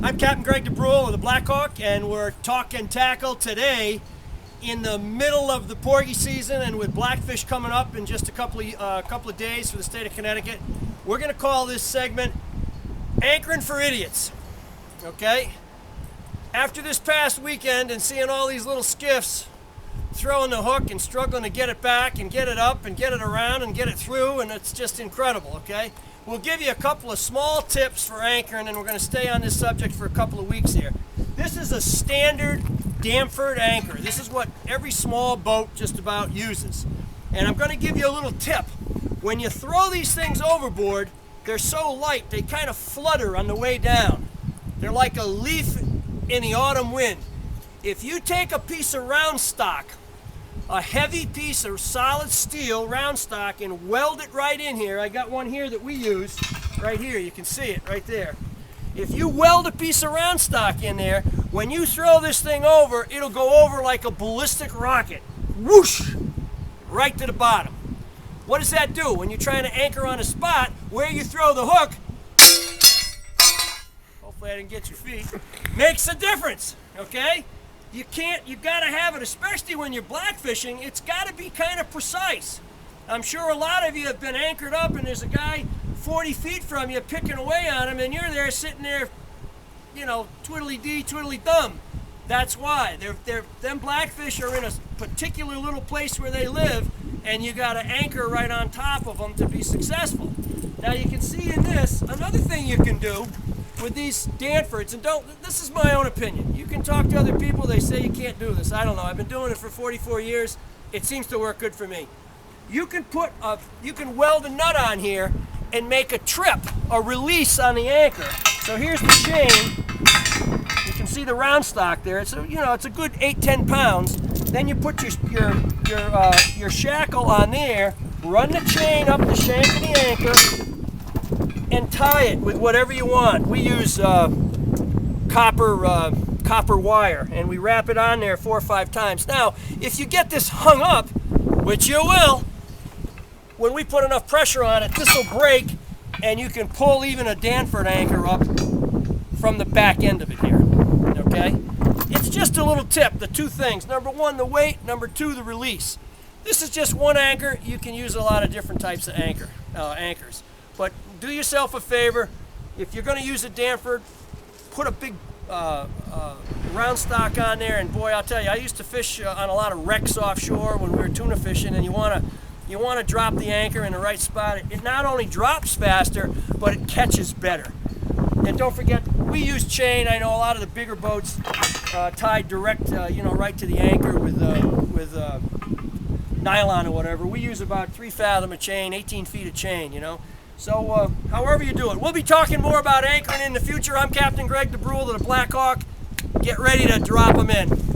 I'm Captain Greg DeBrule of the Blackhawk, and we're talking tackle today in the middle of the Porgy season, and with Blackfish coming up in just a couple of days for the state of Connecticut. We're going to call this segment Anchoring for Idiots. Okay? After this past weekend and seeing all these little skiffs throwing the hook and struggling to get it back and get it up and get it around and get it through, and it's just incredible, okay? We'll give you a couple of small tips for anchoring, and we're going to stay on this subject for a couple of weeks here. This is a standard Damford anchor. This is what every small boat just about uses. And I'm going to give you a little tip. When you throw these things overboard, they're so light, they kind of flutter on the way down. They're like a leaf in the autumn wind. If you take a piece of round stock, a heavy piece of solid steel round stock, and weld it right in here. I got one here that we use right here. You can see it right there. If you weld a piece of round stock in there, when you throw this thing over, it'll go over like a ballistic rocket. Whoosh! Right to the bottom. What does that do? When you're trying to anchor on a spot, where you throw the hook, hopefully I didn't get your feet, makes a difference, okay? You gotta have it, especially when you're blackfishing, it's gotta be kind of precise. I'm sure a lot of you have been anchored up and there's a guy 40 feet from you picking away on him, and you're there sitting there, you know, twiddly-dee, twiddly-thumb. That's why. Them blackfish are in a particular little place where they live, and you gotta anchor right on top of them to be successful. Now you can see in this, another thing you can do with these Danfords, and this is my own opinion. You can talk to other people, they say you can't do this. I don't know, I've been doing it for 44 years. It seems to work good for me. You can weld a nut on here and make a trip, a release on the anchor. So here's the chain. You can see the round stock there. It's a good 8-10 pounds. Then you put your shackle on there, run the chain up the shank of the anchor, and tie it with whatever you want. We use copper wire, and we wrap it on there 4 or 5 times. Now, if you get this hung up, which you will, when we put enough pressure on it, this will break, and you can pull even a Danford anchor up from the back end of it here, okay? It's just a little tip, the two things. Number one, the weight. Number two, the release. This is just one anchor. You can use a lot of different types of anchors. But do yourself a favor, if you're going to use a Danford, put a big round stock on there, and boy, I'll tell you, I used to fish on a lot of wrecks offshore when we were tuna fishing, and you want to drop the anchor in the right spot. It not only drops faster, but it catches better. And don't forget, we use chain. I know a lot of the bigger boats tied direct, right to the anchor with nylon or whatever. We use about 3 fathom of chain, 18 feet of chain, you know. So however you do it. We'll be talking more about anchoring in the future. I'm Captain Greg DeBrule of the Blackhawk. Get ready to drop them in.